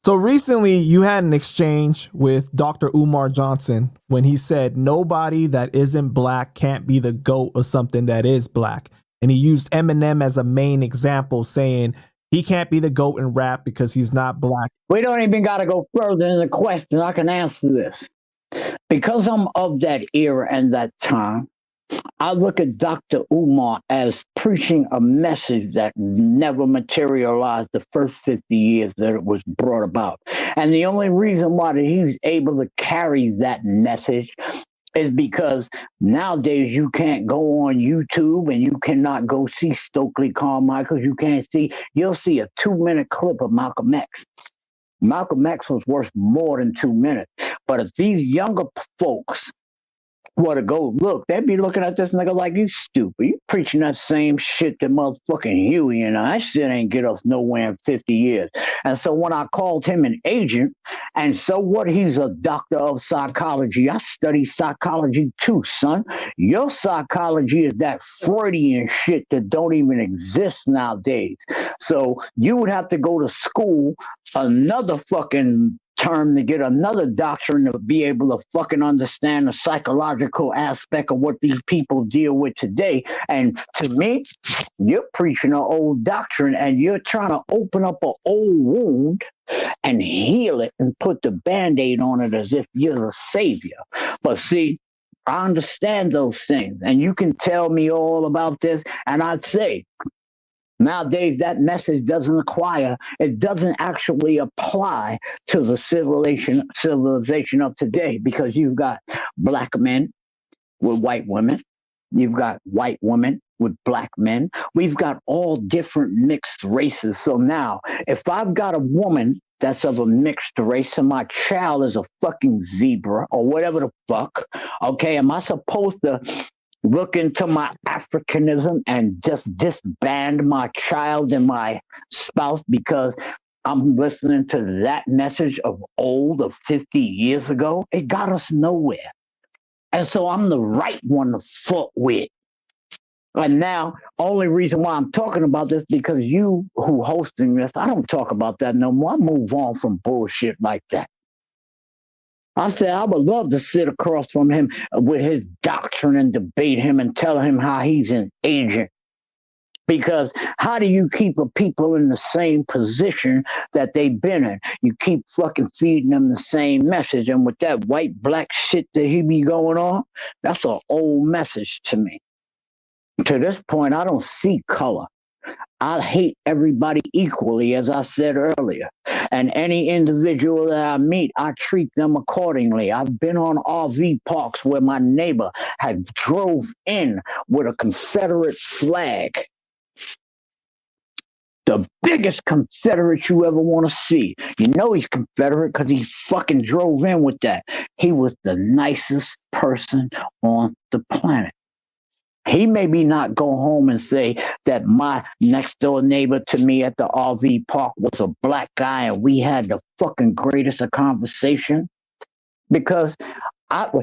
So recently you had an exchange with Dr. Umar Johnson when he said nobody that isn't black can't be the GOAT of something that is black. And he used Eminem as a main example, saying he can't be the GOAT in rap because he's not black. We don't even got to go further in the question. I can answer this. Because I'm of that era and that time, I look at Dr. Umar as preaching a message that never materialized the first 50 years that it was brought about. And the only reason why that he's able to carry that message is because nowadays you can't go on YouTube and you cannot go see Stokely Carmichael. You'll see a 2-minute clip of Malcolm X. Malcolm X was worth more than 2 minutes. But if these younger folks were to go look, they'd be looking at this nigga like, you stupid. You preaching that same shit to motherfucking Huey, and that shit ain't get us nowhere in 50 years. And so when I called him an agent, and so what, he's a doctor of psychology. I study psychology too, son. Your psychology is that Freudian shit that don't even exist nowadays. So you would have to go to school, another fucking term, to get another doctrine to be able to fucking understand the psychological aspect of what these people deal with today. And to me, you're preaching an old doctrine and you're trying to open up an old wound and heal it and put the Band-Aid on it as if you're the savior. But see, I understand those things, and you can tell me all about this, and I'd say, nowadays, that message doesn't actually apply to the civilization of today, because you've got black men with white women. You've got white women with black men. We've got all different mixed races. So now, if I've got a woman that's of a mixed race and my child is a fucking zebra or whatever the fuck, okay, am I supposed to look into my Africanism and just disband my child and my spouse because I'm listening to that message of 50 years ago? It got us nowhere. And so I'm the right one to fuck with. And now, only reason why I'm talking about this, because you who hosting this, I don't talk about that no more. I move on from bullshit like that. I said I would love to sit across from him with his doctrine and debate him and tell him how he's an agent. Because how do you keep a people in the same position that they've been in? You keep fucking feeding them the same message. And with that white, black shit that he be going on, that's an old message to me. To this point, I don't see color. I hate everybody equally, as I said earlier. And any individual that I meet, I treat them accordingly. I've been on RV parks where my neighbor had drove in with a Confederate flag. The biggest Confederate you ever want to see. You know he's Confederate because he fucking drove in with that. He was the nicest person on the planet. He maybe not go home and say that my next door neighbor to me at the RV park was a black guy and we had the fucking greatest of conversation, because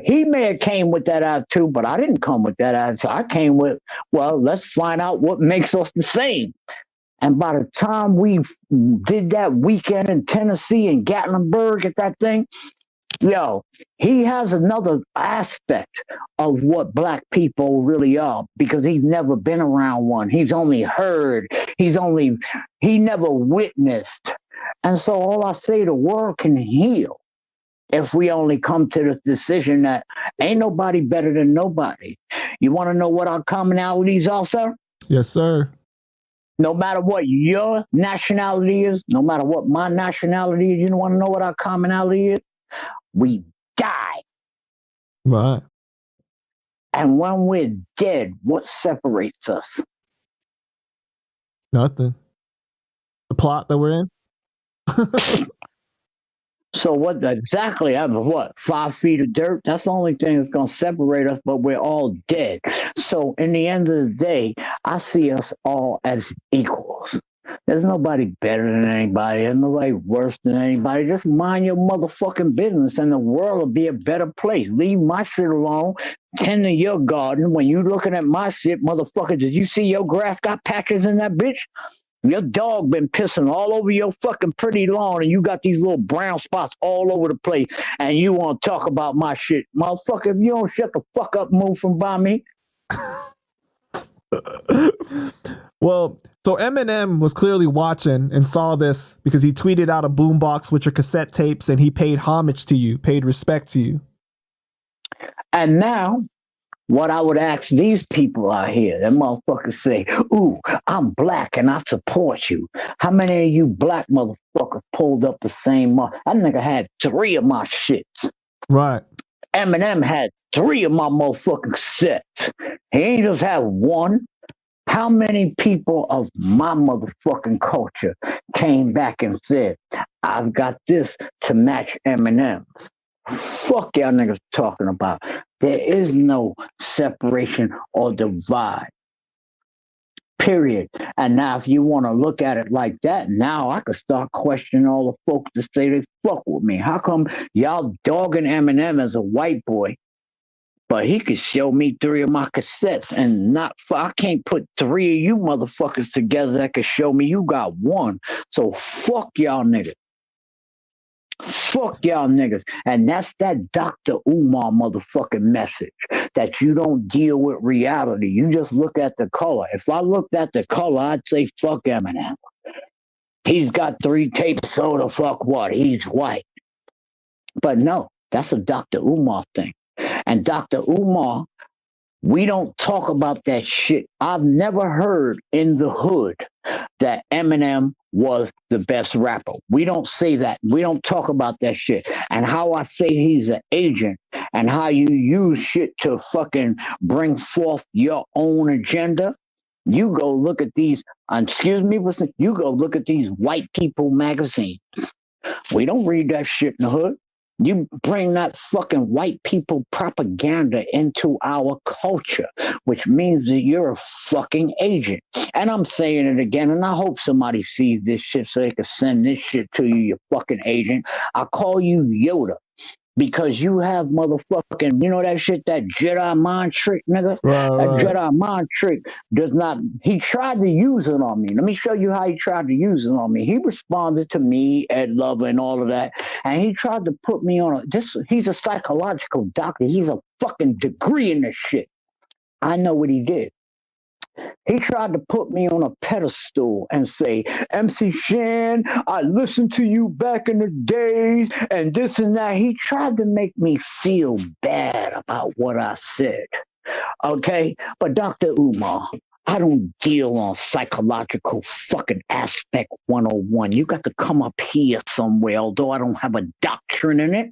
he may have came with that attitude, but I didn't come with that attitude. I came with, well, let's find out what makes us the same. And by the time we did that weekend in Tennessee and Gatlinburg at that thing, he has another aspect of what black people really are, because he's never been around one. He's only heard. He never witnessed. And so all I say, the world can heal if we only come to the decision that ain't nobody better than nobody. You want to know what our commonalities are, sir? Yes, sir. No matter what your nationality is, no matter what my nationality is, you want to know what our commonality is? We die. Right. And when we're dead, what separates us? Nothing. The plot that we're in. So what exactly? I have 5 feet of dirt? That's the only thing that's going to separate us, but we're all dead. So in the end of the day, I see us all as equals. There's nobody better than anybody. There's nobody worse than anybody. Just mind your motherfucking business and the world will be a better place. Leave my shit alone. Tend to your garden. When you looking at my shit, motherfucker, did you see your grass got patches in that bitch? Your dog been pissing all over your fucking pretty lawn, and you got these little brown spots all over the place, and you want to talk about my shit. Motherfucker, if you don't shut the fuck up, move from by me. Well, so Eminem was clearly watching and saw this because he tweeted out a boombox with your cassette tapes and he paid homage to you, paid respect to you. And now, what I would ask these people out here, them motherfuckers say, ooh, I'm black and I support you. How many of you black motherfuckers pulled up the same mark? That nigga had 3 of my shits. Right. Eminem had 3 of my motherfucking sets. He ain't just had 1. How many people of my motherfucking culture came back and said, I've got this to match Eminem's? Fuck y'all niggas talking about. There is no separation or divide. Period. And now if you want to look at it like that, now I could start questioning all the folks that say they fuck with me. How come y'all dogging Eminem as a white boy? But he could show me 3 of my cassettes and I can't put 3 of you motherfuckers together that could show me you got 1. So fuck y'all niggas. Fuck y'all niggas. And that's that Dr. Umar motherfucking message that you don't deal with reality. You just look at the color. If I looked at the color, I'd say fuck Eminem. He's got 3 tapes, so the fuck what? He's white. But no, that's a Dr. Umar thing. And Dr. Umar, we don't talk about that shit. I've never heard in the hood that Eminem was the best rapper. We don't say that. We don't talk about that shit. And how I say he's an agent and how you use shit to fucking bring forth your own agenda. You go look at these, you go look at these white people magazines. We don't read that shit in the hood. You bring that fucking white people propaganda into our culture, which means that you're a fucking agent. And I'm saying it again, and I hope somebody sees this shit so they can send this shit to you, you fucking agent. I call you Yoda. Because you have motherfucking, you know that shit, that Jedi mind trick, nigga? That Jedi mind trick does not, he tried to use it on me. Let me show you how he tried to use it on me. He responded to me, Ed Lover and all of that, and he tried to put me on he's a psychological doctor. He's a fucking degree in this shit. I know what he did. He tried to put me on a pedestal and say, MC Shan, I listened to you back in the days and this and that. He tried to make me feel bad about what I said. Okay? But Dr. Umar, I don't deal on psychological fucking aspect 101. You got to come up here somewhere, although I don't have a doctrine in it.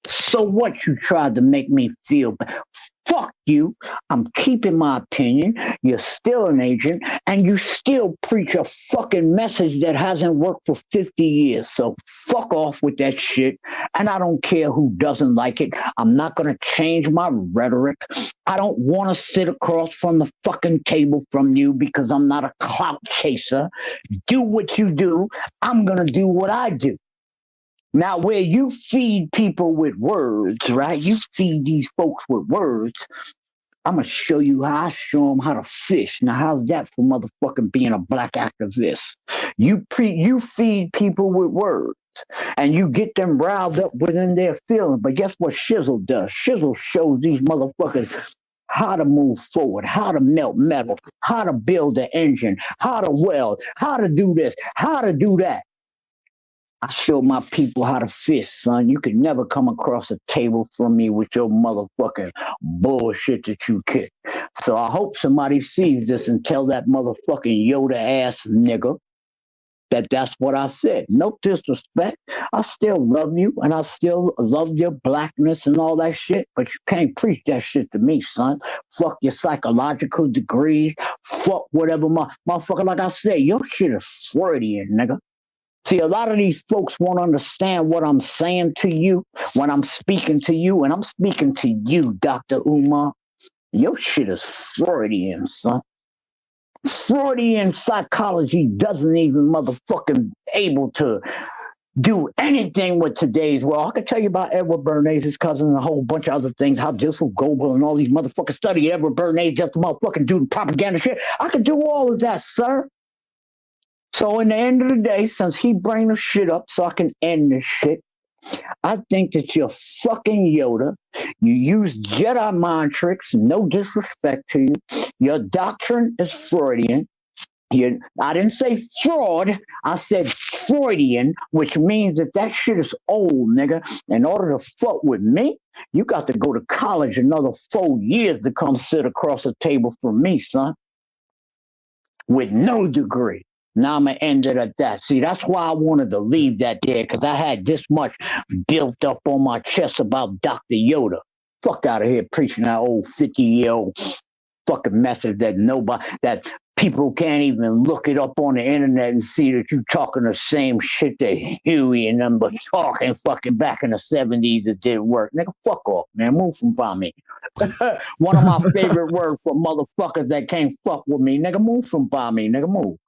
So what you tried to make me feel bad? Fuck you. I'm keeping my opinion. You're still an agent and you still preach a fucking message that hasn't worked for 50 years. So fuck off with that shit. And I don't care who doesn't like it. I'm not going to change my rhetoric. I don't want to sit across from the fucking table from you because I'm not a clout chaser. Do what you do. I'm going to do what I do. Now, where you feed people with words, right? You feed these folks with words. I'm going to show you how I show them how to fish. Now, how's that for motherfucking being a black activist? You feed people with words and you get them riled up within their feelings. But guess what Shizzle does? Shizzle shows these motherfuckers how to move forward, how to melt metal, how to build an engine, how to weld, how to do this, how to do that. I show my people how to fish, son. You can never come across a table from me with your motherfucking bullshit that you kick. So I hope somebody sees this and tell that motherfucking Yoda ass nigga that that's what I said. No disrespect. I still love you and I still love your blackness and all that shit, but you can't preach that shit to me, son. Fuck your psychological degrees. Fuck whatever motherfucker, like I said, your shit is Freudian, nigga. See, a lot of these folks won't understand what I'm saying to you when I'm speaking to you, and I'm speaking to you, Dr. Umar. Your shit is Freudian, son. Freudian psychology doesn't even motherfucking able to do anything with today's world. I can tell you about Edward Bernays, his cousin, and a whole bunch of other things, how Joseph Goebbels and all these motherfuckers study Edward Bernays just to motherfucking do the propaganda shit. I can do all of that, sir. So in the end of the day, since he bring the shit up so I can end this shit, I think that you're fucking Yoda. You use Jedi mind tricks, no disrespect to you. Your doctrine is Freudian. I didn't say fraud. I said Freudian, which means that shit is old, nigga. In order to fuck with me, you got to go to college another 4 years to come sit across the table from me, son, with no degree. Now I'm going to end it at that. See, that's why I wanted to leave that there, because I had this much built up on my chest about Dr. Yoda. Fuck out of here preaching that old 50-year-old fucking message that people can't even look it up on the internet and see that you talking the same shit that Huey and them but talking fucking back in the 70s that did work. Nigga, fuck off, man. Move from by me. One of my favorite words for motherfuckers that can't fuck with me. Nigga, move from by me. Nigga, move.